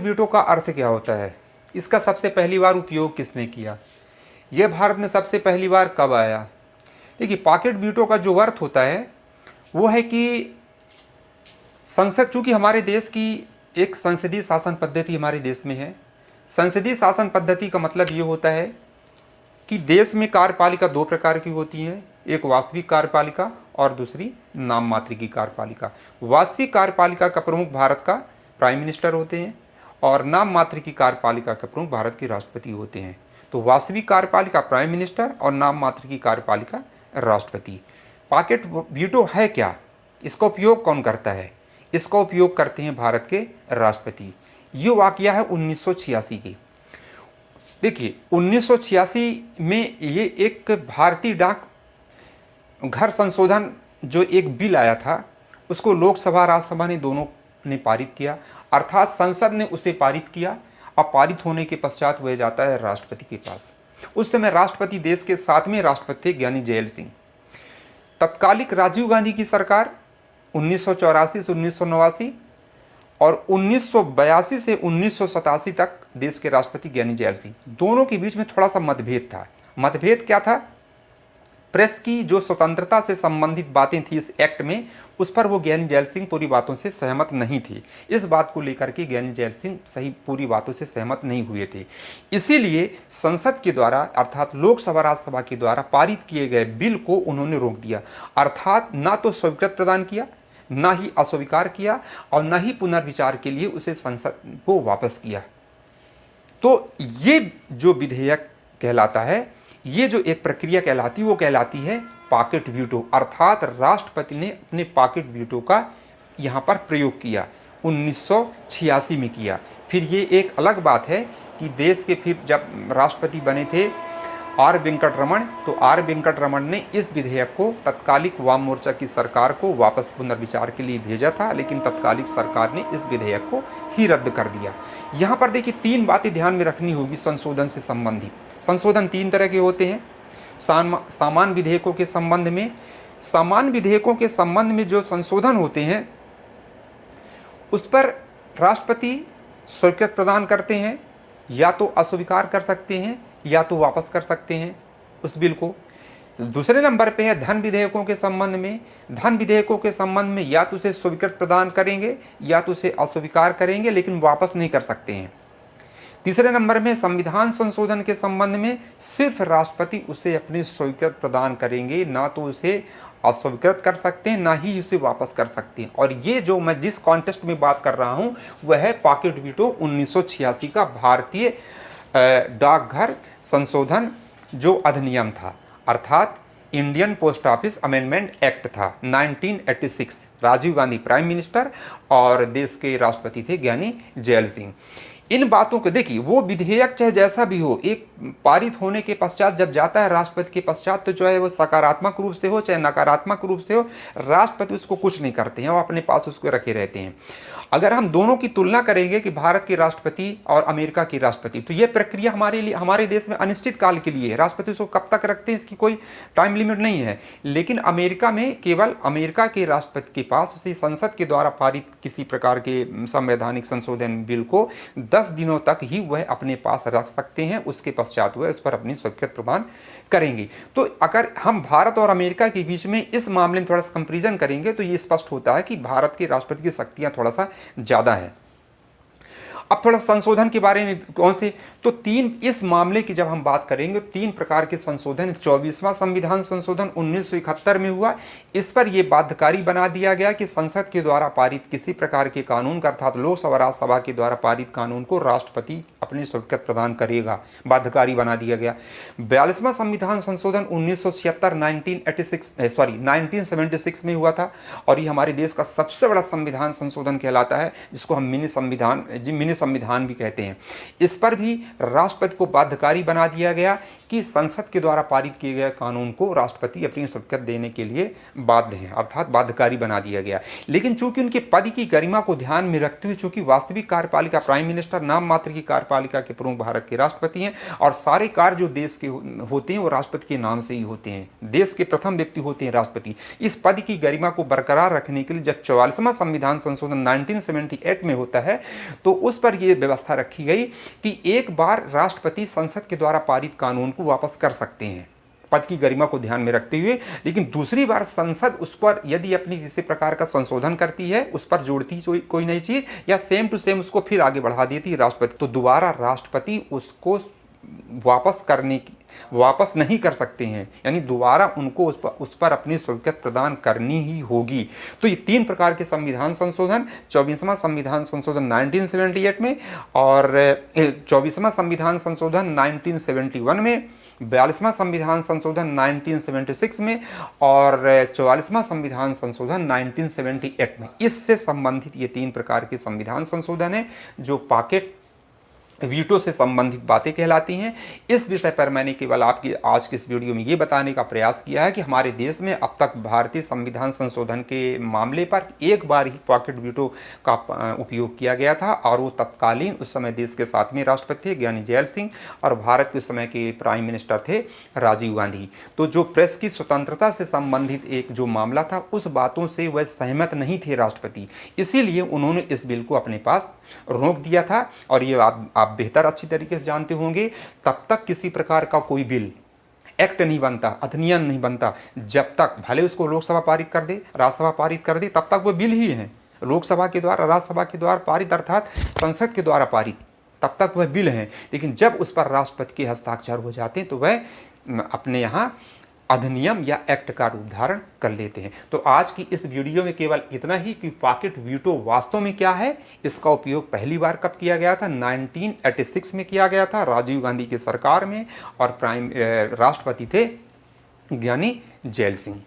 Veto का अर्थ क्या होता है, इसका सबसे पहली बार उपयोग किसने किया, यह भारत में सबसे पहली बार कब आया। देखिए, पॉकेट वीटो का जो अर्थ होता है वो है कि संसद, चूँकि हमारे देश की एक संसदीय शासन पद्धति हमारे देश में है। संसदीय शासन पद्धति का मतलब ये होता है कि देश में कार्यपालिका दो प्रकार की होती हैं, एक वास्तविक कार्यपालिका और दूसरी नाम मात्र की कार्यपालिका। वास्तविक कार्यपालिका का प्रमुख भारत का प्राइम मिनिस्टर होते हैं और नाम मात्र की कार्यपालिका का प्रमुख भारत के राष्ट्रपति होते हैं। तो वास्तविक कार्यपालिका प्राइम मिनिस्टर और नाम मात्र की कार्यपालिका राष्ट्रपति। पॉकेट वीटो है क्या, इसका उपयोग कौन करता है, इसका उपयोग करते हैं भारत के राष्ट्रपति। ये वाकया है 1986 की। देखिए, 1986 में ये एक भारतीय डाक घर संशोधन जो एक बिल आया था, उसको लोकसभा राज्यसभा ने दोनों ने पारित किया, अर्थात संसद ने उसे पारित किया। अब पारित होने के पश्चात वह जाता है राष्ट्रपति के पास। उस समय राष्ट्रपति देश के 7वें राष्ट्रपति थे ज्ञानी जैल सिंह। तत्कालिक राजीव गांधी की सरकार 1984 से 1989 और 1982 से 1987 तक देश के राष्ट्रपति ज्ञानी जैल सिंह। दोनों के बीच में थोड़ा सा मतभेद था। मतभेद क्या था, प्रेस की जो स्वतंत्रता से संबंधित बातें थी इस एक्ट में, उस पर वो ज्ञानी जैल सिंह पूरी बातों से सहमत नहीं थे। इस बात को लेकर के ज्ञानी जैल सिंह सही पूरी बातों से सहमत नहीं हुए थे। इसीलिए संसद के द्वारा अर्थात लोकसभा राज्यसभा के द्वारा पारित किए गए बिल को उन्होंने रोक दिया, अर्थात ना तो स्वीकृत प्रदान किया, ना ही अस्वीकार किया और ना ही पुनर्विचार के लिए उसे संसद को वापस किया। तो ये जो विधेयक कहलाता है, ये जो एक प्रक्रिया कहलाती है, वो कहलाती है पॉकेट वीटो, अर्थात राष्ट्रपति ने अपने पॉकेट वीटो का यहाँ पर प्रयोग किया, 1986 में किया। फिर ये एक अलग बात है कि देश के फिर जब राष्ट्रपति बने थे आर वेंकटरमण, तो आर वेंकटरमण ने इस विधेयक को तत्कालिक वाम मोर्चा की सरकार को वापस पुनर्विचार के लिए भेजा था, लेकिन तत्कालिक सरकार ने इस विधेयक को ही रद्द कर दिया। यहाँ पर देखिए, 3 बातें ध्यान में रखनी होगी संशोधन से संबंधित। संशोधन 3 तरह के होते हैं। सामान्य विधेयकों के संबंध में, सामान्य विधेयकों के संबंध में जो संशोधन होते हैं उस पर राष्ट्रपति स्वीकृति प्रदान करते हैं, या तो अस्वीकार कर सकते हैं या तो वापस कर सकते हैं उस बिल को। दूसरे नंबर पे है धन विधेयकों के संबंध में। धन विधेयकों के संबंध में या तो उसे स्वीकृति प्रदान करेंगे या तो उसे अस्वीकार करेंगे, लेकिन वापस नहीं कर सकते हैं। तीसरे नंबर में संविधान संशोधन के संबंध में सिर्फ राष्ट्रपति उसे अपनी स्वीकृति प्रदान करेंगे, ना तो उसे अस्वीकृत कर सकते हैं ना ही उसे वापस कर सकते हैं। और ये जो मैं जिस कॉन्टेक्स्ट में बात कर रहा हूँ वह है पॉकेट वीटो 1986 का भारतीय डाकघर संशोधन जो अधिनियम था, अर्थात Indian post office amendment act था 1986। राजीव गांधी प्राइम मिनिस्टर और देश के राष्ट्रपति थे ज्ञानी जैल सिंह। इन बातों को देखिए, वो विधेयक चाहे जैसा भी हो, एक पारित होने के पश्चात जब जाता है राष्ट्रपति के पश्चात, तो चाहे वो सकारात्मक रूप से हो चाहे नकारात्मक रूप से हो, राष्ट्रपति उसको कुछ नहीं करते हैं, वो अपने पास उसको रखे रहते हैं। अगर हम दोनों की तुलना करेंगे कि भारत के राष्ट्रपति और अमेरिका की राष्ट्रपति, तो ये प्रक्रिया हमारे लिए, हमारे देश में अनिश्चित काल के लिए है। राष्ट्रपति उसको कब तक रखते हैं इसकी कोई टाइम लिमिट नहीं है, लेकिन अमेरिका में केवल अमेरिका के राष्ट्रपति के पास उसे संसद के द्वारा पारित किसी प्रकार के संवैधानिक संशोधन बिल को 10 दिनों तक ही वह अपने पास रख सकते हैं, उसके पश्चात वह उस पर अपनी स्वीकृति प्रदान करेंगे। तो अगर हम भारत और अमेरिका के बीच में इस मामले में थोड़ा सा कंपैरिजन करेंगे तो ये स्पष्ट होता है कि भारत के राष्ट्रपति की शक्तियां थोड़ा सा ज़्यादा है। अब थोड़ा संशोधन के बारे में कौन से, तो 3 इस मामले की जब हम बात करेंगे 3 प्रकार के संशोधन। 24वां संविधान संशोधन 1971 में हुआ। इस पर यह बाध्यकारी बना दिया गया कि संसद के द्वारा पारित किसी प्रकार के कानून का, अर्थात लोकसभा राज्यसभा के द्वारा पारित कानून को राष्ट्रपति अपनी स्वीकृति प्रदान करेगा, बाध्यकारी बना दिया गया। 42वां संविधान संशोधन 1976 में हुआ था और ये हमारे देश का सबसे बड़ा संविधान संशोधन कहलाता है, जिसको हम मिनी संविधान भी कहते हैं। इस पर भी राष्ट्रपति को बाध्यकारी बना दिया गया कि संसद के द्वारा पारित किए गए कानून को राष्ट्रपति अपनी स्वीकृति देने के लिए बाध्य हैं, अर्थात बाध्यकारी बना दिया गया। लेकिन चूंकि उनके पद की गरिमा को ध्यान में रखते हुए, चूंकि वास्तविक कार्यपालिका प्राइम मिनिस्टर नाम मात्र की कार्यपालिका के प्रमुख भारत के राष्ट्रपति हैं और सारे कार्य जो देश के होते हैं वो राष्ट्रपति के नाम से ही होते हैं, देश के प्रथम व्यक्ति होते हैं राष्ट्रपति। इस पद की गरिमा को बरकरार रखने के लिए जब 44वां संविधान संशोधन 1978 में होता है तो उस पर यह व्यवस्था रखी गई कि एक बार राष्ट्रपति संसद के द्वारा पारित कानून को वापस कर सकते हैं पद की गरिमा को ध्यान में रखते हुए, लेकिन दूसरी बार संसद उस पर यदि अपनी किसी प्रकार का संशोधन करती है, उस पर जोड़ती कोई नई चीज या सेम टू सेम उसको फिर आगे बढ़ा देती है राष्ट्रपति, तो दोबारा राष्ट्रपति उसको वापस नहीं कर सकते हैं, यानी दोबारा उनको उस पर अपनी स्वीकृति प्रदान करनी ही होगी। तो ये 3 प्रकार के संविधान संशोधन, 24वां संविधान संशोधन 1978 में और 24वां संविधान संशोधन 1971 में, 42वां संविधान संशोधन 1976 में और 44वां संविधान संशोधन 1978 में, इससे संबंधित ये 3 प्रकार के संविधान संशोधन हैं जो पॉकेट वीटो से संबंधित बातें कहलाती हैं। इस विषय पर मैंने केवल आपकी आज के इस वीडियो में ये बताने का प्रयास किया है कि हमारे देश में अब तक भारतीय संविधान संशोधन के मामले पर एक बार ही पॉकेट वीटो का उपयोग किया गया था और वो तत्कालीन उस समय देश के 7वें राष्ट्रपति थे ज्ञानी जैल सिंह और भारत के उस समय के प्राइम मिनिस्टर थे राजीव गांधी। तो जो प्रेस की स्वतंत्रता से संबंधित एक जो मामला था उस बातों से वह सहमत नहीं थे राष्ट्रपति, इसीलिए उन्होंने इस बिल को अपने पास रोक दिया था। और ये आप बेहतर अच्छी तरीके से जानते होंगे, तब तक किसी प्रकार का कोई बिल, एक्ट नहीं बनता, अधिनियम नहीं बनता जब तक, भले उसको लोकसभा पारित कर दे, राज्यसभा पारित कर दे, तब तक वो बिल ही है। लोकसभा के द्वारा, राज्यसभा के द्वारा पारित अर्थात संसद के द्वारा पारित, तब तक वह बिल है। लेकिन जब उस पर राष्ट्रपति के हस्ताक्षर हो जाते हैं तो वह अपने यहाँ अधिनियम या एक्ट का रूप धारण कर लेते हैं। तो आज की इस वीडियो में केवल इतना ही कि पॉकेट वीटो वास्तव में क्या है, इसका उपयोग पहली बार कब किया गया था, 1986 में किया गया था राजीव गांधी की सरकार में और राष्ट्रपति थे ज्ञानी जैल सिंह।